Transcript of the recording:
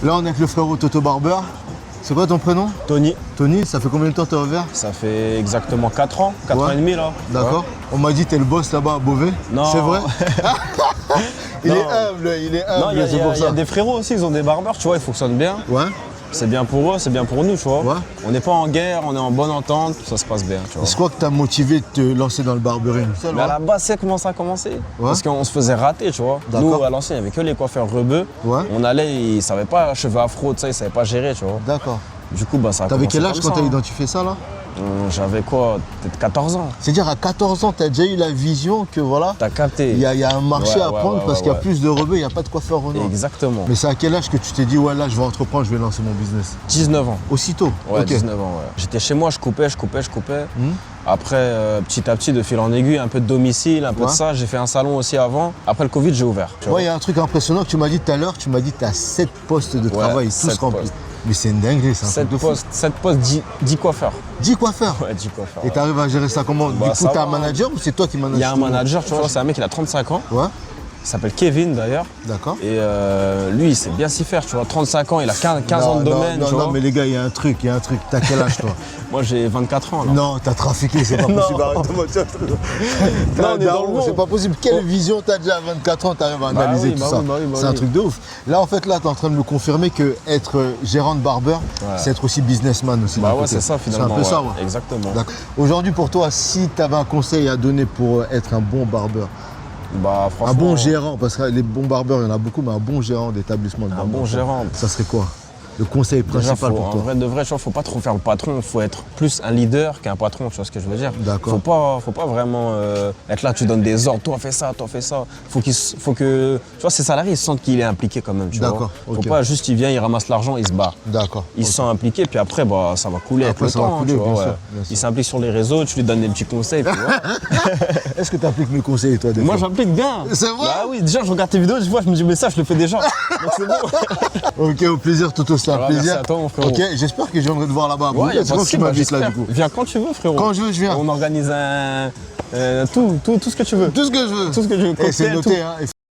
Là, on est avec le frérot Toto Barber. C'est quoi ton prénom? Tony. Tony, ça fait combien de temps t'es ouvert? Ça fait exactement 4 ans, 4 ans et demi là. D'accord. Ouais. On m'a dit t'es le boss là-bas à Beauvais. Non. C'est vrai? Il Non. est humble, il est humble, Non, c'est pour il y a ça. des frérots aussi, ils ont des barbeurs, tu vois, ils fonctionnent bien. Ouais. C'est bien pour eux, c'est bien pour nous, tu vois. Ouais. On n'est pas en guerre, on est en bonne entente, ça se passe bien, tu vois. C'est quoi que t'as motivé de te lancer dans le barbering? Mais à la base, c'est comment ça a commencé. Ouais. Parce qu'on se faisait rater, tu vois. D'accord. Nous, à l'ancien, il n'y avait que les coiffeurs rebeux. Ouais. On allait, ils ne savaient pas cheveux afro, ça, ils ne savaient pas gérer, tu vois. D'accord. Du coup, bah, ça a T'avais commencé quel âge comme quand ça, t'as hein. identifié ça là? J'avais quoi? Peut-être 14 ans. C'est-à-dire à 14 ans, t'as déjà eu la vision que voilà, T'as capté. il y a un marché Ouais, à ouais, prendre ouais, parce qu'il y a ouais. plus de rebeux, il n'y a pas de coiffeur Renault. Exactement. Mais c'est à quel âge que tu t'es dit ouais là je vais entreprendre, je vais lancer mon business? 19 ans. Aussitôt? Ouais, Ok. 19 ans, ouais. J'étais chez moi, je coupais. Après, petit à petit, de fil en aiguille, un peu de domicile, un peu de Ouais. ça. J'ai fait un salon aussi avant. Après le Covid, j'ai ouvert. tu vois. Ouais, il y a un truc impressionnant que tu m'as dit tout à l'heure, tu m'as dit que tu as 7 postes de travail, tous 7 remplis. postes. Mais c'est une dinguerie, c'est un 7 truc de fou. postes, 7 postes, 10 coiffeurs. 10 coiffeurs. Ouais, 10 coiffeurs. Et tu arrives à gérer ça comment? Bah, Du coup, ça tu as un va, hein. manager ou c'est toi qui manages Il y a un tout le monde? manager, tu vois, c'est un mec, il a 35 ans. Ouais, Il s'appelle Kevin d'ailleurs. d'accord. Et lui, il sait bien s'y faire, tu vois. 35 ans, il a 15 ans de domaine, non, tu vois. mais les gars, il y a un truc. T'as quel âge toi? Moi, j'ai 24 ans, là. Non, t'as trafiqué, c'est pas Non. possible. Arrête-moi, tiens. T'es Non, un on est dans le daron, monde. c'est pas possible. Quelle vision t'as déjà à 24 ans, t'arrives à analyser oui, tout bah ça? oui, bah oui, bah C'est un oui. truc de ouf. Là, en fait, là, t'es en train de me confirmer que être gérant de barbeur, c'est être aussi businessman aussi. Bah d'un ouais, côté. c'est ça finalement. C'est un peu ça, ouais. ouais. Exactement. D'accord. Aujourd'hui, pour toi, si tu avais un conseil à donner pour être un bon barbeur, Bah, un franchement, bon gérant, parce que les bons barbeurs, il y en a beaucoup, mais un bon gérant d'établissement de un barbeur, bon gérant. ça serait quoi? Le conseil Déjà, principal pour en toi? vrai de vrai, tu vois, faut pas trop faire le patron, faut être plus un leader qu'un patron, tu vois ce que je veux dire. D'accord. Faut pas vraiment être là, tu donnes des ordres, toi fais ça, faut que, tu vois, ces salariés ils se sentent qu'il est impliqué quand même, tu vois. D'accord, Faut ok. pas juste il vient, il ramasse l'argent, il se barre. D'accord. Il se sent impliqué, puis après, bah, ça va couler Après, avec ça le va temps, couler, tu vois, bien ouais. sûr, bien sûr. Il s'implique sur les réseaux, tu lui donnes des petits conseils, puis voilà. Est-ce que tu appliques mes conseils, toi, des Moi, fois? j'applique bien. C'est vrai? Bah oui, déjà, je regarde tes vidéos, je vois, je me dis, mais ça, je le fais déjà. Donc c'est bon. Ok, au plaisir, Toto, c'est un Voilà, plaisir. merci à toi, mon frérot. Ok, j'espère que je viendrai te voir là-bas. Ouais, y a c'est pas de quand souci, tu bah, m'invites là, j'espère. du coup. Viens quand tu veux, frérot. Quand je veux, je viens. On organise tout ce que tu veux. Tout ce que je veux. Tout ce que je veux. Et c'est Cocktail, noté, tout. hein.